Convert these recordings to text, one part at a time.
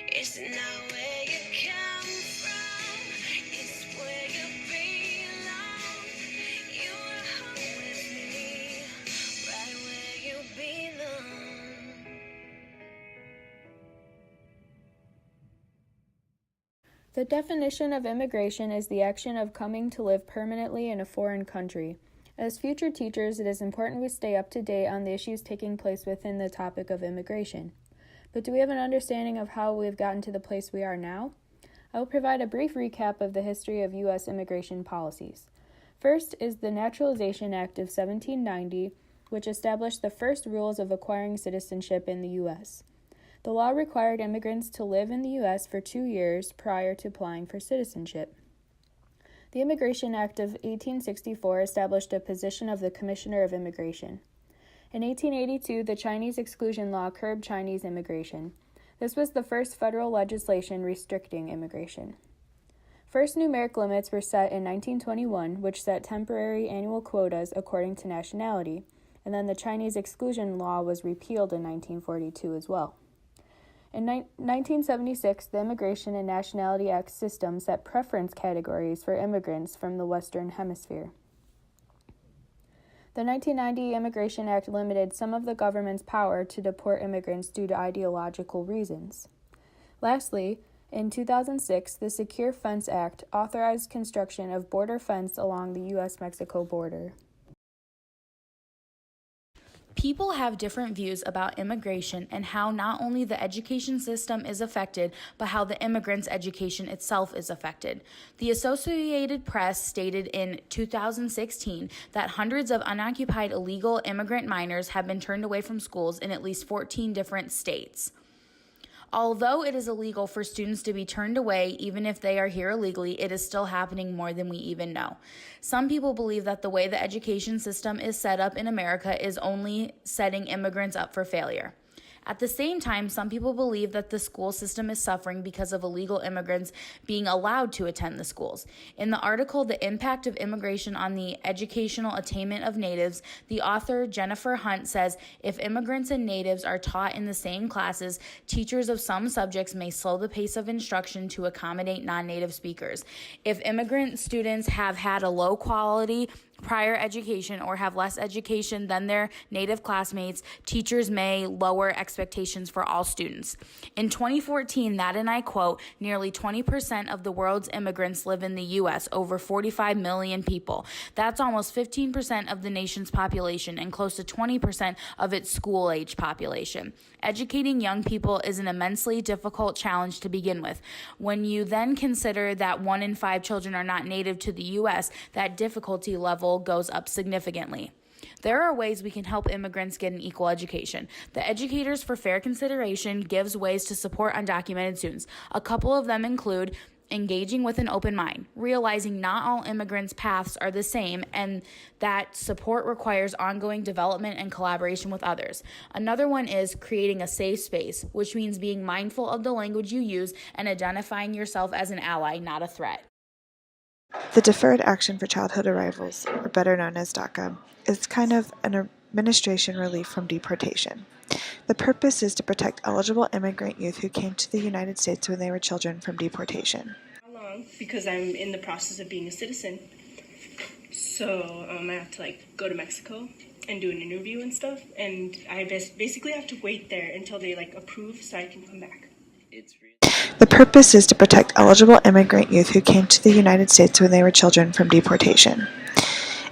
It's not where you come from, it's where you belong. You are home with me, right where you belong. The definition of immigration is the action of coming to live permanently in a foreign country. As future teachers, it is important we stay up to date on the issues taking place within the topic of immigration. But do we have an understanding of how we have gotten to the place we are now? I will provide a brief recap of the history of U.S. immigration policies. First is the Naturalization Act of 1790, which established the first rules of acquiring citizenship in the U.S. The law required immigrants to live in the U.S. for 2 years prior to applying for citizenship. The Immigration Act of 1864 established a position of the Commissioner of Immigration. In 1882, the Chinese Exclusion Law curbed Chinese immigration. This was the first federal legislation restricting immigration. First numeric limits were set in 1921, which set temporary annual quotas according to nationality, and then the Chinese Exclusion Law was repealed in 1942 as well. In 1976, the Immigration and Nationality Act system set preference categories for immigrants from the Western Hemisphere. The 1990 Immigration Act limited some of the government's power to deport immigrants due to ideological reasons. Lastly, in 2006, the Secure Fence Act authorized construction of border fence along the U.S.-Mexico border. People have different views about immigration and how not only the education system is affected, but how the immigrants' education itself is affected. The Associated Press stated in 2016 that hundreds of unoccupied illegal immigrant minors have been turned away from schools in at least 14 different states. Although it is illegal for students to be turned away, even if they are here illegally, it is still happening more than we even know. Some people believe that the way the education system is set up in America is only setting immigrants up for failure. At the same time, some people believe that the school system is suffering because of illegal immigrants being allowed to attend the schools. In the article, The Impact of Immigration on the Educational Attainment of Natives, the author Jennifer Hunt says, if immigrants and natives are taught in the same classes, teachers of some subjects may slow the pace of instruction to accommodate non-native speakers. If immigrant students have had a low quality prior education or have less education than their native classmates, teachers may lower expectations for all students. In 2014, that, and I quote, nearly 20% of the world's immigrants live in the U.S., over 45 million people. That's almost 15% of the nation's population and close to 20% of its school-age population. Educating young people is an immensely difficult challenge to begin with. When you then consider that 1 in 5 children are not native to the U.S., that difficulty level goes up significantly. There are ways we can help immigrants get an equal education. The Educators for Fair Consideration gives ways to support undocumented students. A couple of them include engaging with an open mind, realizing not all immigrants' paths are the same, and that support requires ongoing development and collaboration with others. Another one is creating a safe space, which means being mindful of the language you use and identifying yourself as an ally, not a threat. The Deferred Action for Childhood Arrivals, or better known as DACA, is kind of an administration relief from deportation. The purpose is to protect eligible immigrant youth who came to the United States when they were children from deportation. How long? Because I'm in the process of being a citizen. So I have to go to Mexico and do an interview and stuff, and I basically have to wait there until they approve so I can come back. The purpose is to protect eligible immigrant youth who came to the United States when they were children from deportation.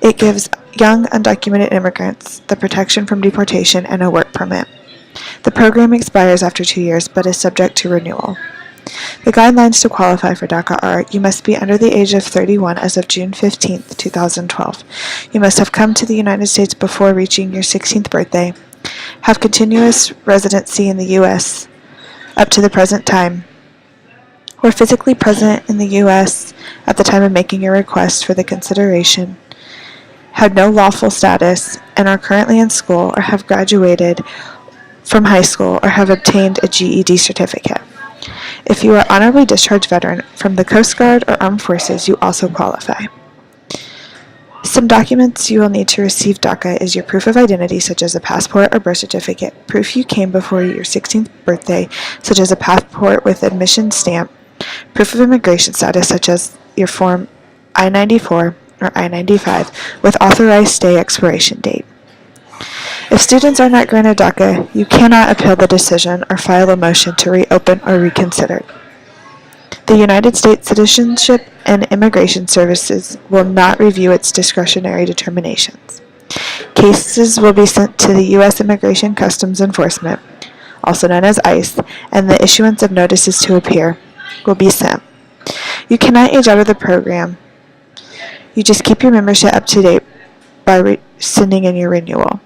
It gives young undocumented immigrants the protection from deportation and a work permit. The program expires after 2 years but is subject to renewal. The guidelines to qualify for DACA are: you must be under the age of 31 as of June 15, 2012. You must have come to the United States before reaching your 16th birthday, have continuous residency in the U.S. up to the present time, were physically present in the U.S. at the time of making your request for the consideration, had no lawful status, and are currently in school or have graduated from high school or have obtained a GED certificate. If you are honorably discharged veteran from the Coast Guard or Armed Forces, you also qualify. Some documents you will need to receive DACA is your proof of identity, such as a passport or birth certificate, proof you came before your 16th birthday, such as a passport with admission stamp, proof of immigration status, such as your Form I-94 or I-95, with authorized stay expiration date. If students are not granted DACA, you cannot appeal the decision or file a motion to reopen or reconsider. The United States Citizenship and Immigration Services will not review its discretionary determinations. Cases will be sent to the U.S. Immigration Customs Enforcement, also known as ICE, and the issuance of notices to appear will be sent. You cannot age out of the program. You just keep your membership up to date by sending in your renewal.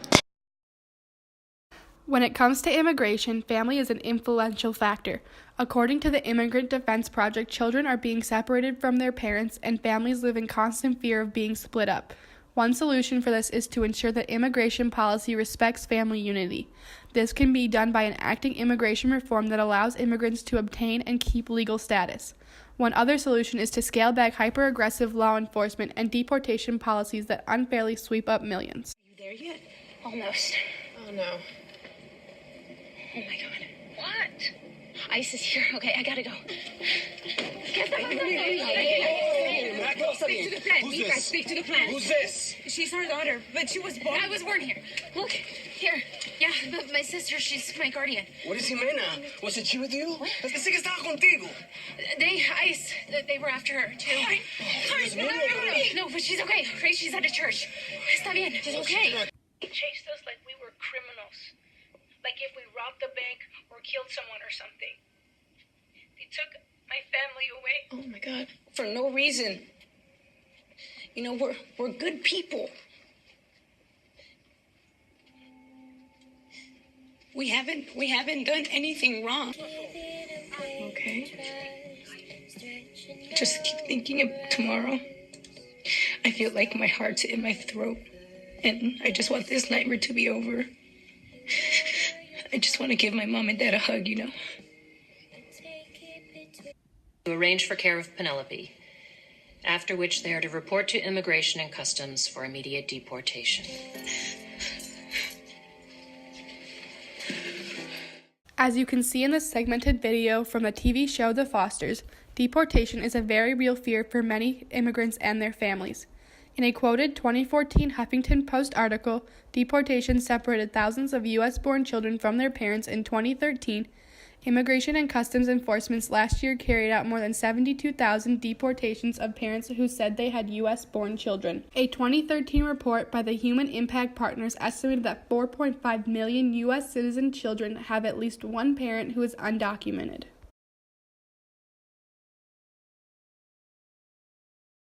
When it comes to immigration, family is an influential factor. According to the Immigrant Defense Project, children are being separated from their parents and families live in constant fear of being split up. One solution for this is to ensure that immigration policy respects family unity. This can be done by enacting immigration reform that allows immigrants to obtain and keep legal status. One other solution is to scale back hyper-aggressive law enforcement and deportation policies that unfairly sweep up millions. Are you there yet? Almost. Oh no. Oh my god. What? ICE is here. Okay, I gotta go. Speak to the plant. You guys speak to the plant. Who's this? She's our daughter, but she was born. I was born here. Look, here. Yeah, but my sister, she's my guardian. What is Jimena? Wasn't she with you? Es que sí que estaba contigo. ICE, they were after her, too. No, but she's okay, right? She's at a church. Está bien, she's okay. They chased us like we were criminals. Like if we robbed a bank or killed someone or something. They took my family away. Oh my god. For no reason. You know, we're good people. We haven't done anything wrong. Okay. Just keep thinking of tomorrow. I feel like my heart's in my throat. And I just want this nightmare to be over. I just want to give my mom and dad a hug, you know. To arrange for care of Penelope, after which they are to report to Immigration and Customs for immediate deportation. As you can see in this segmented video from the TV show The Fosters, deportation is a very real fear for many immigrants and their families. In a quoted 2014 Huffington Post article, deportation separated thousands of U.S.-born children from their parents in 2013. Immigration and Customs Enforcement last year carried out more than 72,000 deportations of parents who said they had U.S.-born children. A 2013 report by the Human Impact Partners estimated that 4.5 million U.S. citizen children have at least one parent who is undocumented.